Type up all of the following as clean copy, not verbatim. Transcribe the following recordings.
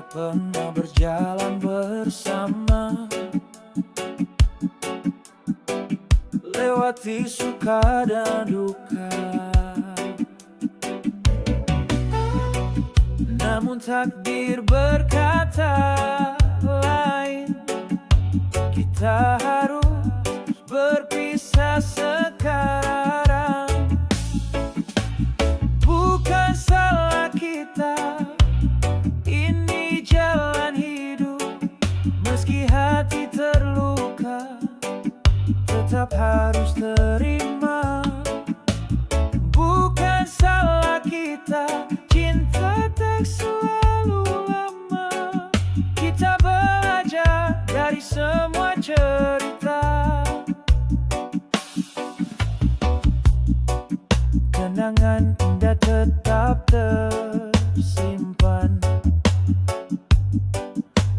pernah berjalan bersama, lewati suka dan duka. Namun takdir berkata lain, kita harus berpisah sekarang. Bukan salah kita, ini jalan hidup. Meski hati terluka, tetap harus terima. Bukan salah kita, cinta tak selalu lama. Kita belajar dari semua cerita. Kenangan indah tetap tersimpan,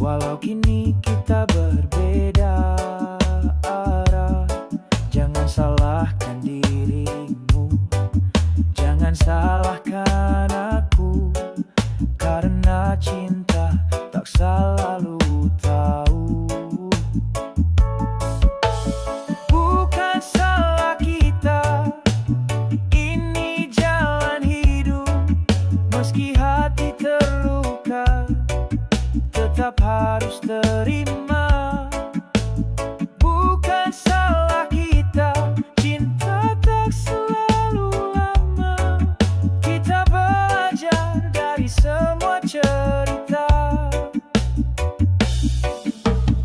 walau kini kita berbeda arah. Jangan salahkan dirimu, jangan salahkan aku, karena cinta tak selalu tahu. Bukan salah kita, ini jalan hidup. Meski hati terluka, tetap harus terima. Bukan salah kita, cinta tak selalu lama. Kita belajar dari semua cerita.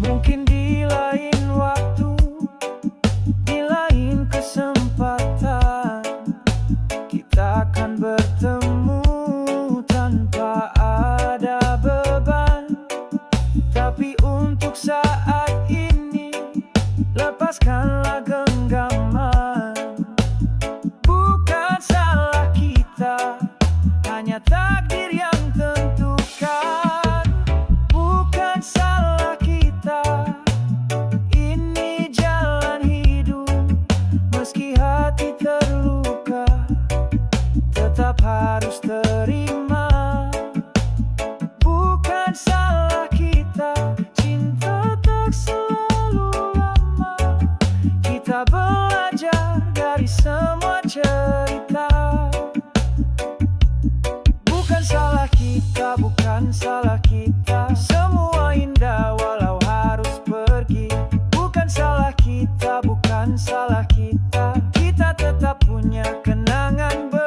Mungkin di lain waktu, di lain kesempatan, kita akan bertemu tanpa ada beban. Tapi untuk saat ini, lepaskanlah genggaman. Bukan salah kita, hanya takdir yang tentukan. Bukan salah kita, ini jalan hidup. Meski hati terluka, tetap harus terima. Bukan salah kita, cinta tak selalu lama. Kita belajar dari semua cerita. Bukan salah kita, bukan salah kita, semua indah walau harus pergi. Bukan salah kita, bukan salah kita, kita tetap punya kenangan berarti.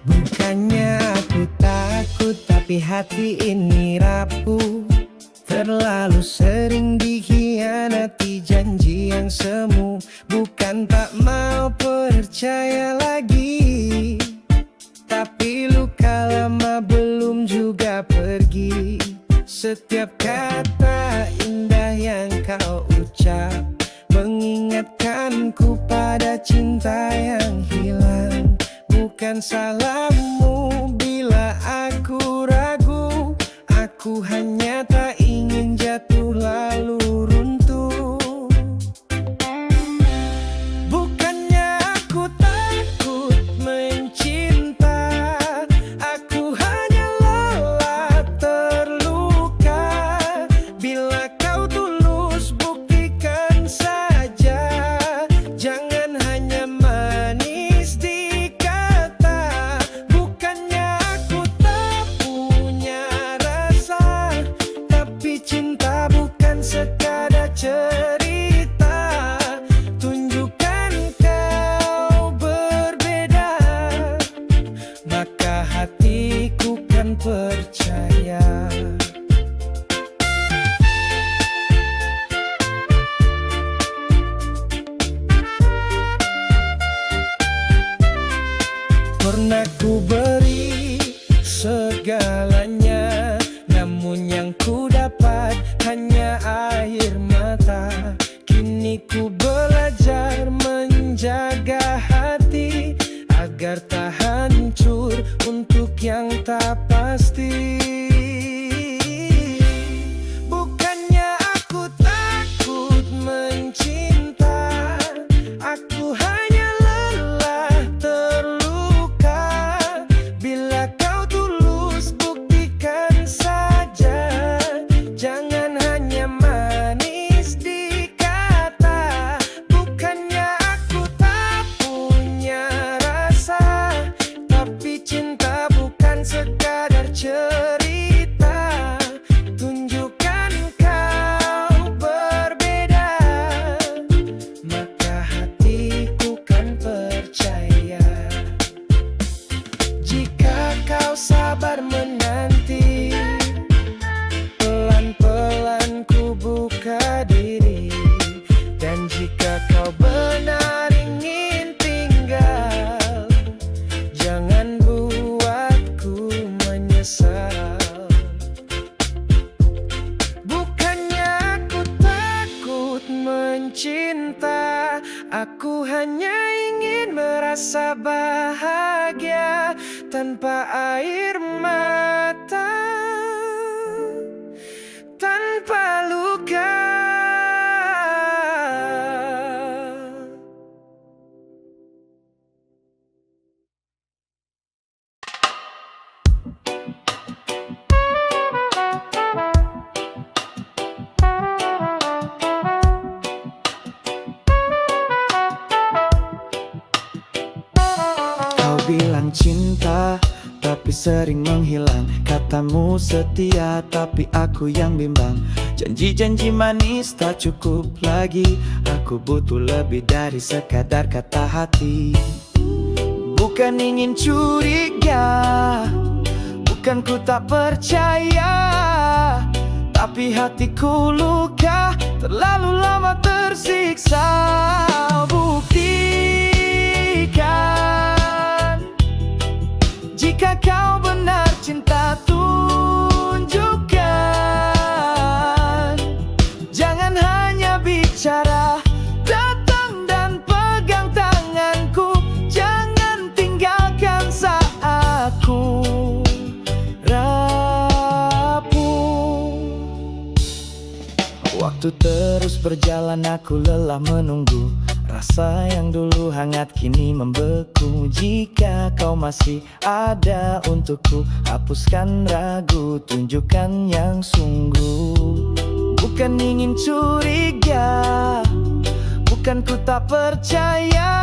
Bukannya aku takut, tapi hati ini rapuh. Terlalu sering dikhianati janji yang semu. Bukan tak mau percaya lagi, tapi luka lama belum juga pergi. Setiap kata indah yang kau ucap mengingatkanku pada cinta yang hilang. Bukan salahmu bila aku ragu, aku hanya tak ingin jatuh lalu runtuh. Bukannya aku takut mencinta, aku hanya lelah terluka. Bila kau tulus buktikan saja, jangan hanya manis di kata. Bukannya aku tak punya rasa, tapi cinta bukan sekadar cerita. Tunjukkan kau berbeda, maka hatiku kan percaya. Aku hanya ingin merasa bahagia tanpa air mata, tanpa luka. Kau bilang cinta, tapi sering menghilang. Katamu setia, tapi aku yang bimbang. Janji-janji manis tak cukup lagi. Aku butuh lebih dari sekadar kata hati. Bukan ingin curiga, bukan ku tak percaya, tapi hatiku luka, terlalu lama tersiksa. Buktikan jika kau benar cinta, tunjukkan. Jangan hanya bicara, datang dan pegang tanganku. Jangan tinggalkan saat ku rapuh. Waktu terus berjalan, aku lelah menunggu. Rasa yang dulu hangat kini membeku. Jika kau masih ada untukku, hapuskan ragu, tunjukkan yang sungguh. Bukan ingin curiga, bukan ku tak percaya,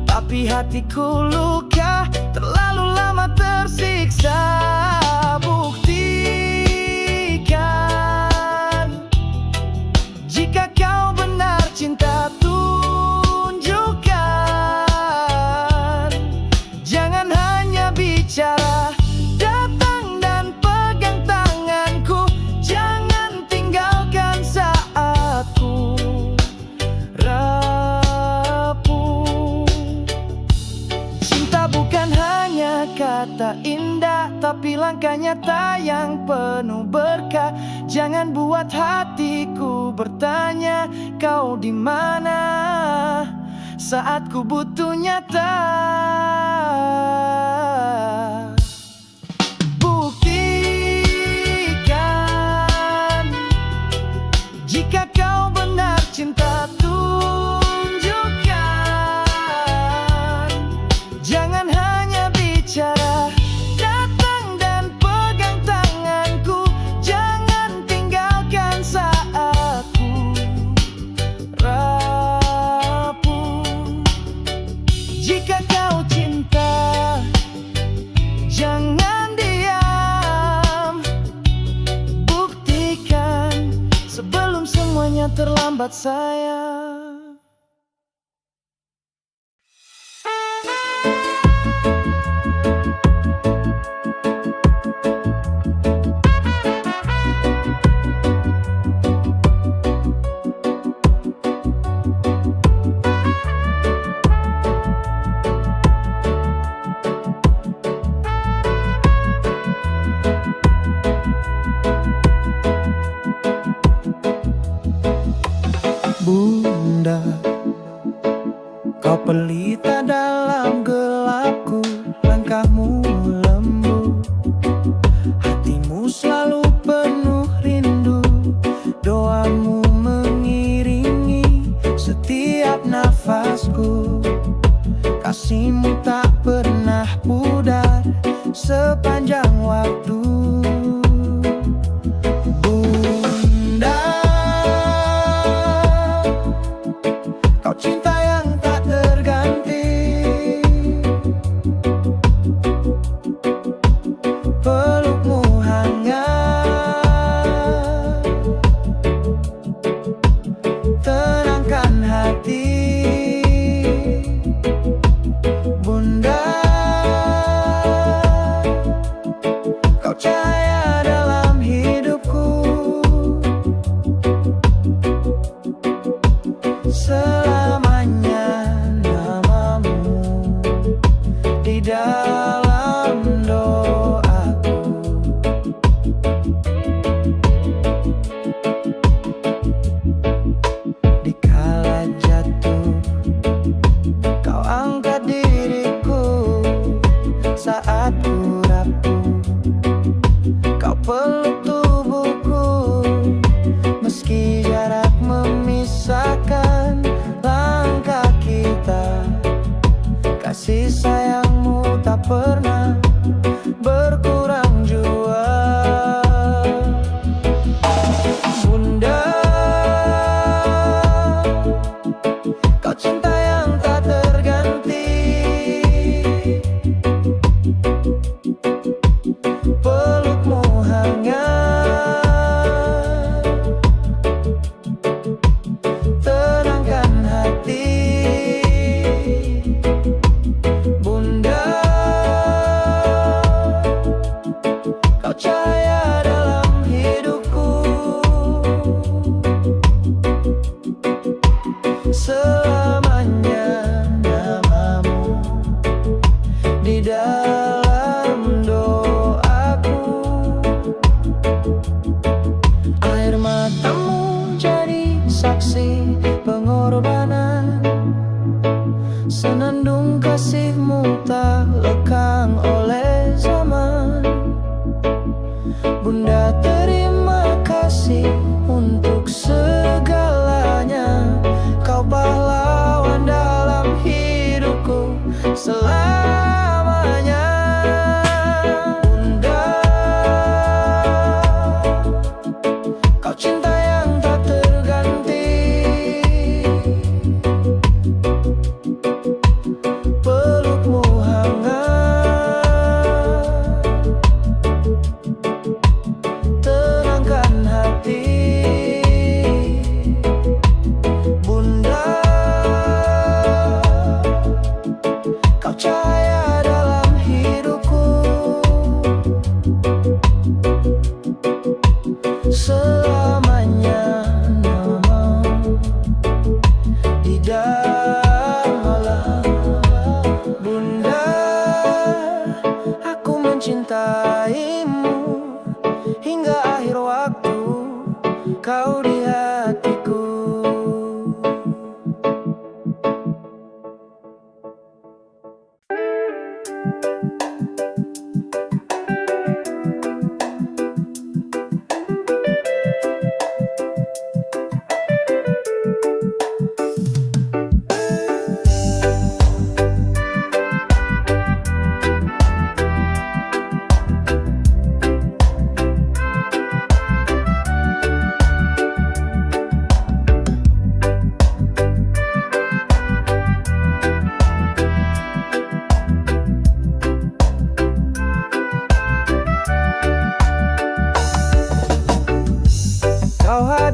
tapi hatiku luka, terlalu lama tersiksa. Buktikan jika kau benar cinta, tunjukkan. Jangan hanya bicara, datang dan pegang tanganku. Jangan tinggalkan saat ku rapuh. Cinta bukan hanya kata indah, tapi langkah nyata yang penuh berkah. Jangan buat hatiku bertanya, kau di mana saat ku butuh nyata. Buktikan jika kau benar cinta, tunjukkan. Jangan hanya bicara, datang dan pegang tanganku. Jangan tinggalkan saat ku rapuh. Jika kau cinta, jangan diam. Buktikan sebelum semuanya terlambat, sayang.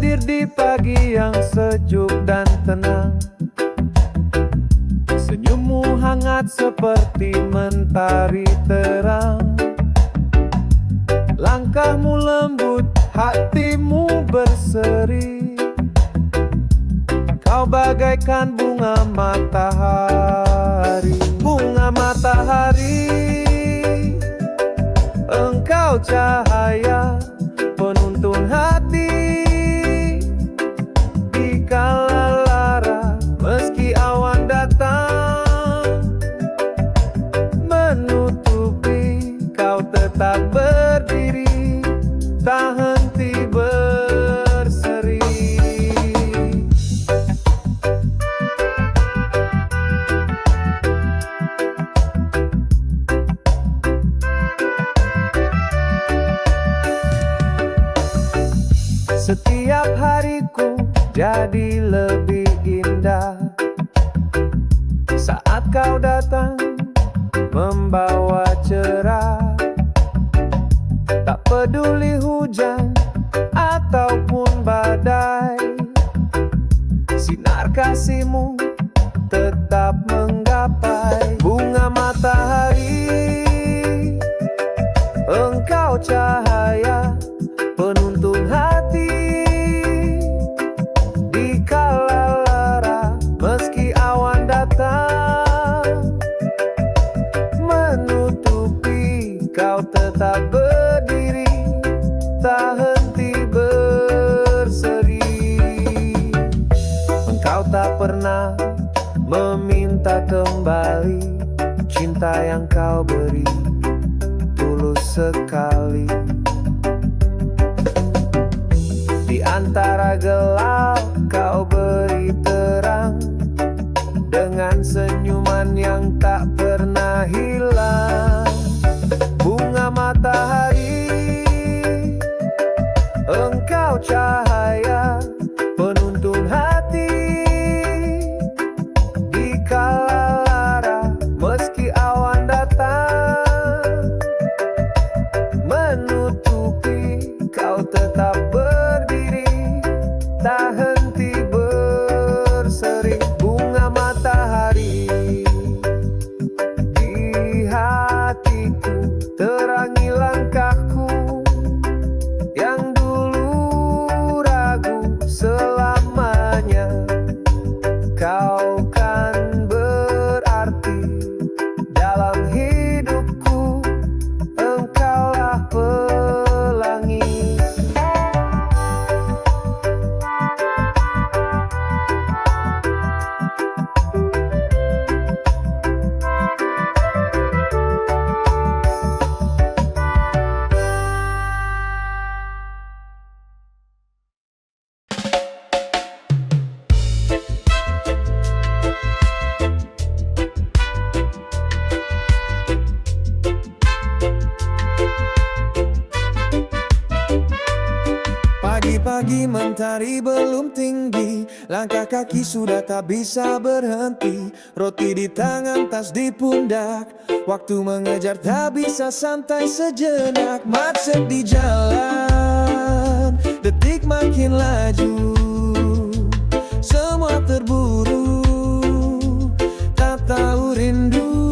hadir di pagi yang sejuk dan tenang. Senyummu hangat seperti mentari terang. Langkahmu lembut, hatimu berseri. Kau bagaikan bunga matahari. Bunga matahari, engkau cahaya penuntun hati. Di kala lara, meski awan datang menutupi, kau tetap berdiri, tak henti berseri. Setiap hariku jadi lebih indah saat kau datang membawa cerah. Tak peduli hujan ataupun badai, sinar kasihmu tetap menggapai. Bunga matahari, engkau cahaya penuntun hati. Di kala lara, meski awan datang menutupi, kau tetap berdiri, tak henti berseri. Engkau tak pernah meminta kembali, cinta yang kau beri tulus sekali. Di antara gelap kau beri terang, dengan senyuman yang tak pernah hilang. Bunga matahari, engkau cahaya penuntun hati. Di kala lara, meski awan datang menutupi, kau tetap berdiri, tak henti berseri. Bunga matahari, di hatiku terangi langkahku yang dulu ragu. Selamanya kau kan berarti dalam hidupku, engkaulah pelangi. Pagi-pagi mentari belum tinggi, langkah kaki sudah tak bisa berhenti. Roti di tangan, tas di pundak, waktu mengejar tak bisa santai sejenak. Macet di jalan, detik makin laju, semua terburu, tak tahu rindu.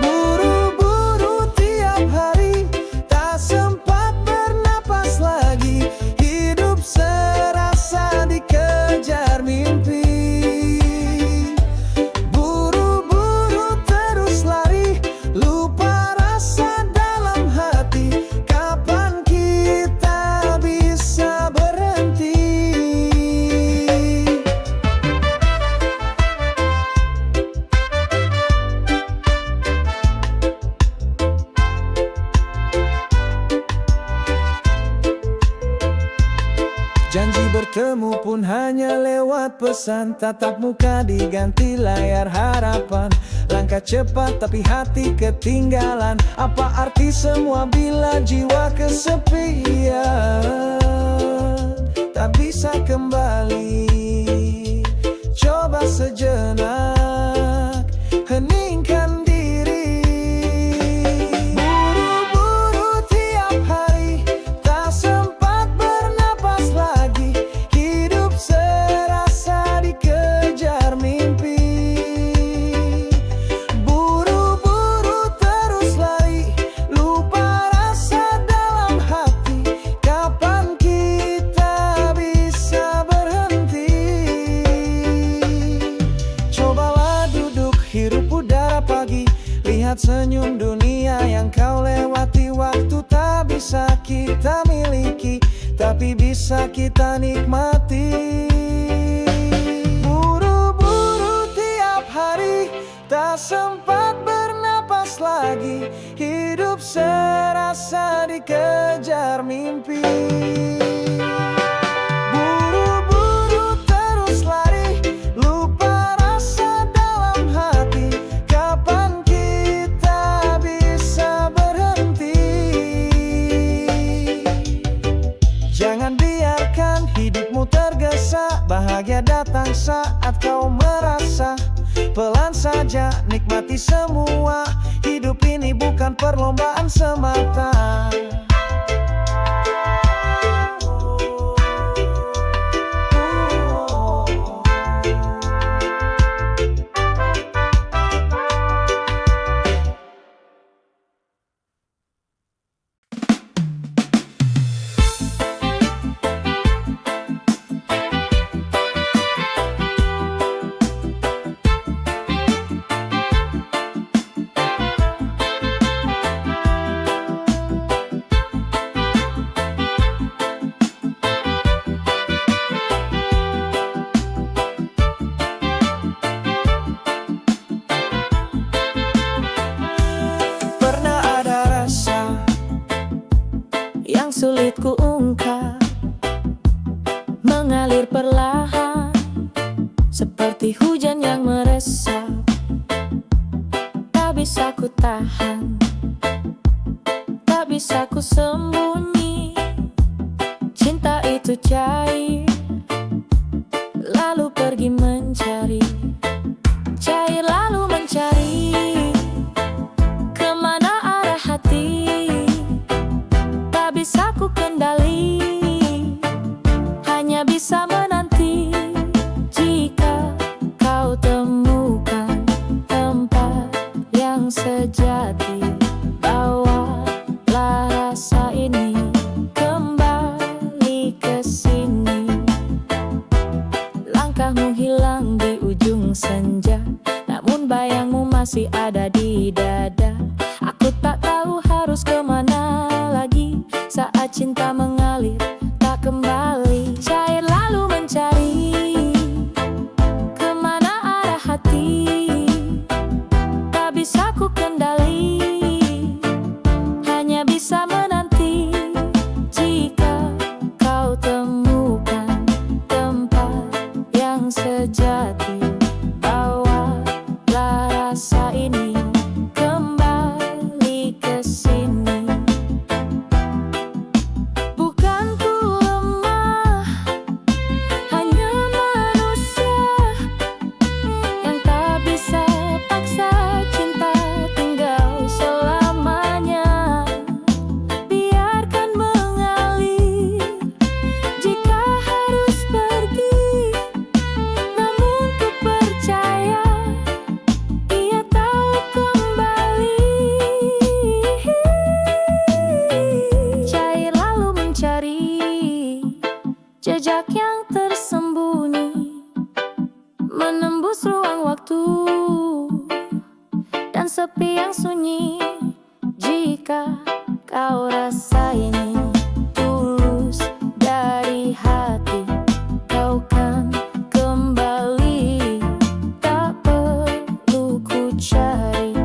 Buru-buru tiap hari, tak sempat bernapas lagi. Hidup serasa dikejar mimpi. Buru-buru terus lari, lupa rasa dalam hati. Kapan kita bisa berhenti? Janji bertemu pun hanya lewat pesan, tatap muka diganti layar harapan. Langkah cepat tapi hati ketinggalan, apa arti semua bila jiwa kesepian? Tak bisa kembali, coba sejenak heningkan diri. Buru-buru tiap hari, tak sempat bernapas lagi. Ingat senyum dunia yang kau lewati. Waktu tak bisa kita miliki, tapi bisa kita nikmati. Buru-buru tiap hari, tak sempat bernapas lagi. Hidup serasa dikejar mimpi. Buru-buru terus lari, lupa rasa dalam hati. Kapan kita bisa berhenti? Jangan biarkan hidupmu tergesa. Bahagia datang saat kau merasa. Pelan saja nikmati semua. Hidup ini bukan perlombaan semata. Sulit ku ungkap, mengalir perlahan seperti hujan yang meresap. Tak bisa ku tahan, tak bisa ku sembunyi. Cinta itu cair, lalu pergi mencari. Cair lalu mencari, kemana arah hati. Bisa ku kendali, hanya bisa menanti. Jika kau temukan tempat yang sejati, bawalah rasa ini kembali ke sini. Langkahmu hilang di ujung senja, namun bayangmu masih ada di dada. Aku tak tahu harus kemana lagi. Saat cinta mengalir, tak kembali. Cair lalu mencari, kemana arah hati. Tak bisa ku kendali, hanya bisa menanti. Jika kau temukan tempat yang sejati, bawalah rasa ini kembali ke sini. Jejak yang tersembunyi menembus ruang waktu dan sepi yang sunyi. Jika kau rasa ini tulus dari hati, kau kan kembali. Tak perlu ku cari.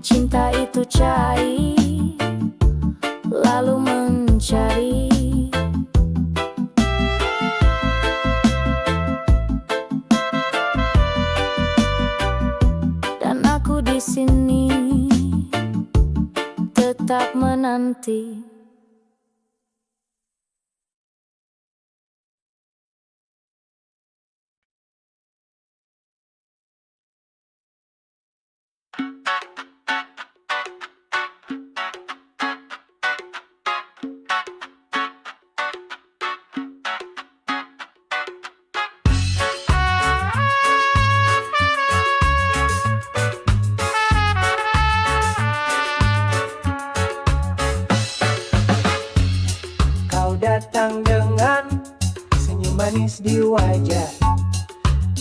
Cinta itu cair, lalu mencari. Dan aku di sini tetap menanti. Datang dengan manis di wajah,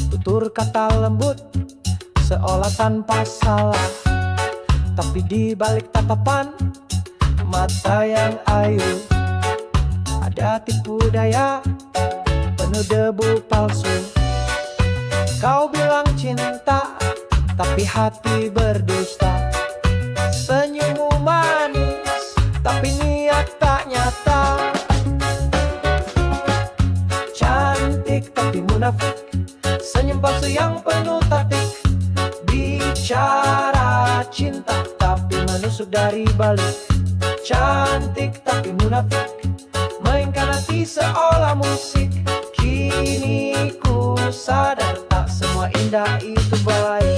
tutur kata lembut seolah tanpa salah. Tapi di balik tatapan mata yang ayu ada tipu daya penuh debu palsu. Kau bilang cinta tapi hati berdusta. Senyummu manis tapi niat tak nyata. Cantik tapi munafik, senyum palsu yang penuh taktik. Bicara cinta tapi menusuk dari balik. Cantik tapi munafik, mainkan hati seolah musik. Kini ku sadar tak semua indah itu baik.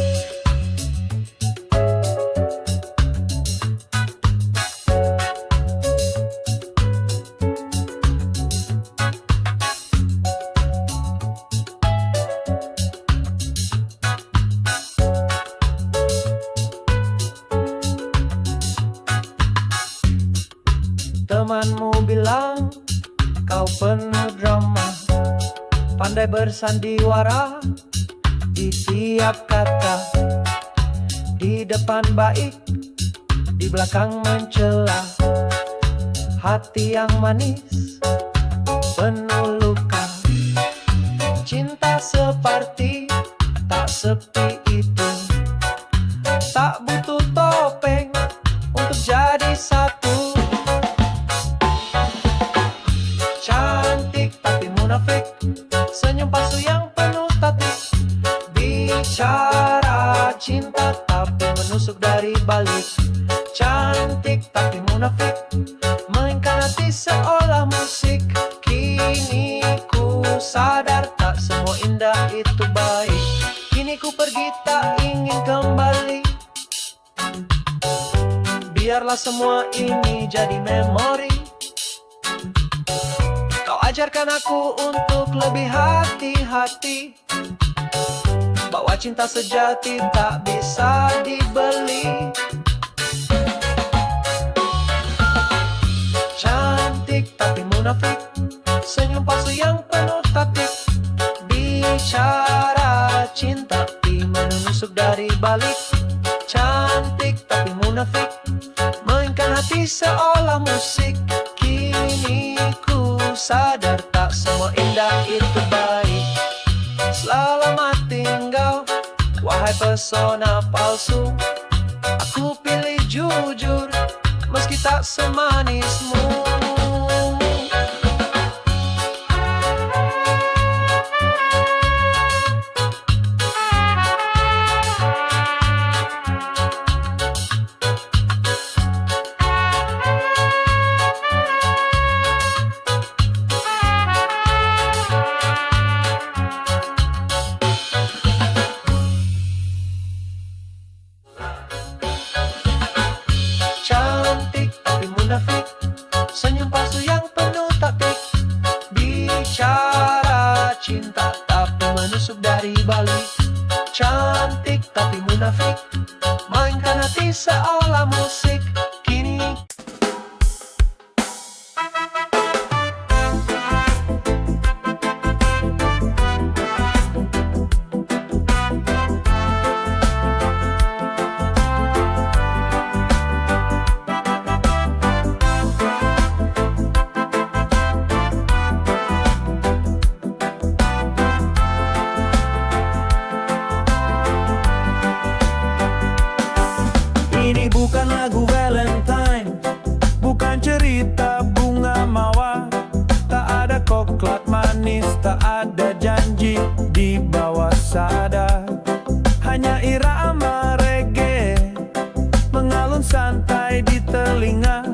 Temanmu bilang kau penuh drama, pandai bersandiwara di tiap kata. Di depan baik, di belakang mencela. Hati yang manis penuh luka. Cinta seperti tak sepi itu, tak butuh topeng untuk jadi satu. Cantik tapi munafik, senyum palsu yang penuh statik. Bicara cinta tapi menusuk dari balik. Cantik tapi munafik, mainkan hati seolah musik. Kini ku sadar tak semua indah itu baik. Kini ku pergi tak ingin kembali. Biarlah semua ini jadi memori. Ajarkan aku untuk lebih hati-hati, bahwa cinta sejati tak bisa dibeli. Cantik tapi munafik, senyum palsu yang penuh taktik. Bicara cinta tapi menusuk dari balik. Cantik tapi munafik, mainkan hati seolah musik. Kini ku sadar tak semua indah itu baik. Selamat tinggal, wahai pesona palsu. Aku pilih jujur, meski tak semanismu. Cantik tapi munafik, senyum palsu yang penuh taktik. Bicara cinta tapi menusuk dari balik. Cantik tapi munafik, mainkan hati seolah musik. Kini ini bukan lagu Valentine, bukan cerita bunga mawar. Tak ada coklat manis, tak ada janji di bawah sadar. Hanya irama reggae mengalun santai di telinga,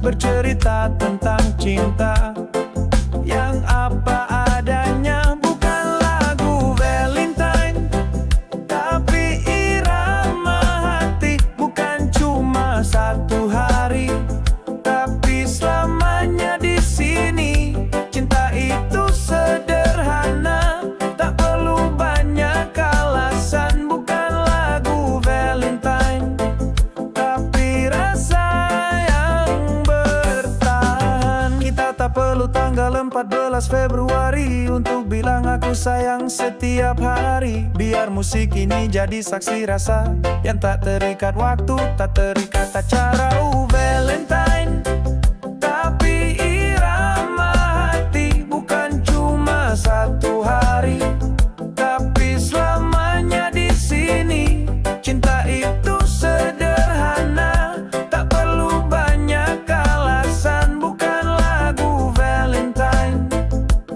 bercerita tentang cinta yang apa adanya. Bukan lagu Valentine, tapi irama hati. Bukan cuma satu hari, tapi selamanya di sini. Cinta itu sederhana, tak perlu banyak alasan. Bukan lagu Valentine, tapi rasa yang bertahan. Kita tak perlu tanggal 14 Februari untuk bilang aku sayang setiap hari. Biar musik ini jadi saksi rasa yang tak terikat waktu, tak terikat acara. Valentine, tapi irama hati bukan cuma satu hari, tapi selamanya di sini. Cinta itu sederhana, tak perlu banyak alasan. Bukan lagu Valentine,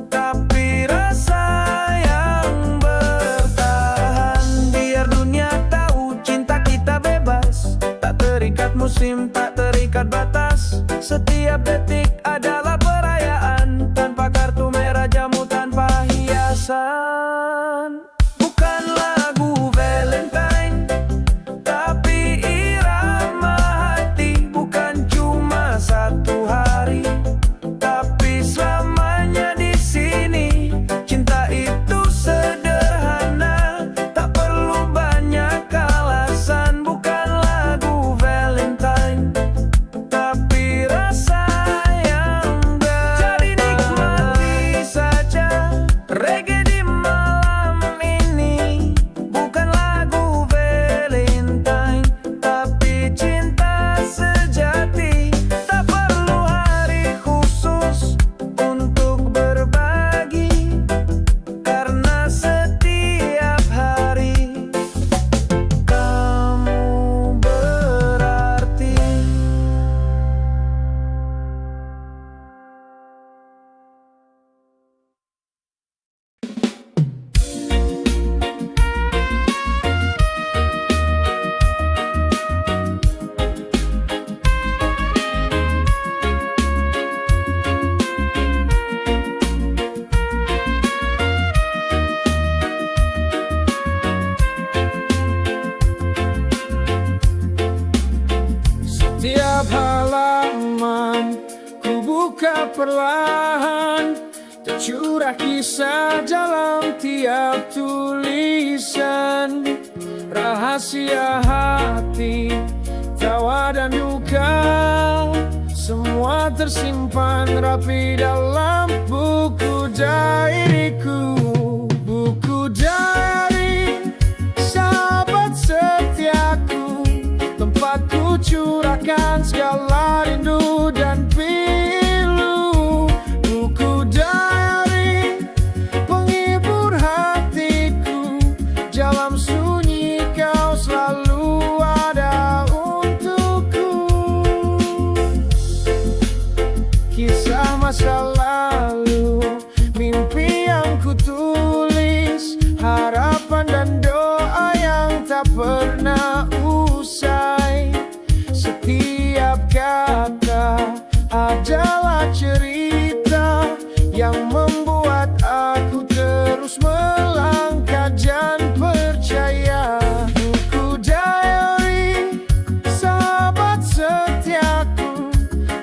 tapi rasa yang bertahan. Biar dunia tahu cinta kita bebas, tak terikat musim, tak terikat batas. Setiap detik adalah perayaan, tanpa kartu merah, jamu tanpa hiasan. Bukan lagu Valentine, tapi irama hati bukan cuma satu hari, tapi selamanya di sini. Cinta itu sederhana, tak perlu banyak alasan. Bukan lagu Valentine, tapi rasa yang jadi nikmati saja reggae di malam ini. Bukan lagu Valentine, tapi cinta sejati. Tak perlu hari khusus untuk berbagi, karena setiap hari kamu berarti. Setiap halaman ku buka perlahan, tercurah kisah dalam tiap tulisan. Rahasia hati, tawa dan duka, semua tersimpan rapi dalam buku diariku. Buku diary, sahabat setiaku, tempat ku curahkan segala rindu dan pilu. Buku diary, penghibur hatiku, dalam sunyi kau selalu ada untukku. Kisah masa lalu, mimpi yang ku tulis, harapan dan doa yang tak pernah usai. Setiap kata adalah cerita yang membuat aku terus melangkah dan percaya. Buku diary, sahabat setiaku,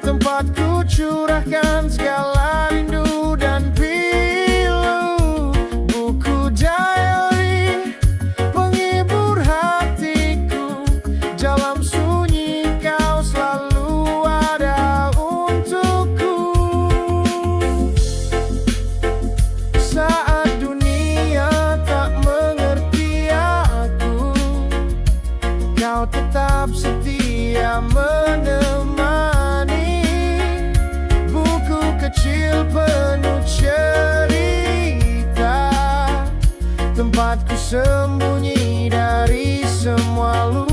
tempat ku curahkan segala rindu dan pilu. Buku diary, penghibur hatiku, dalam sunyi kau selalu ada untukku. Saat dunia tak mengerti aku, kau tetap setia menemani. Buku kecil penuh cerita, tempatku sembunyi dari semua luka.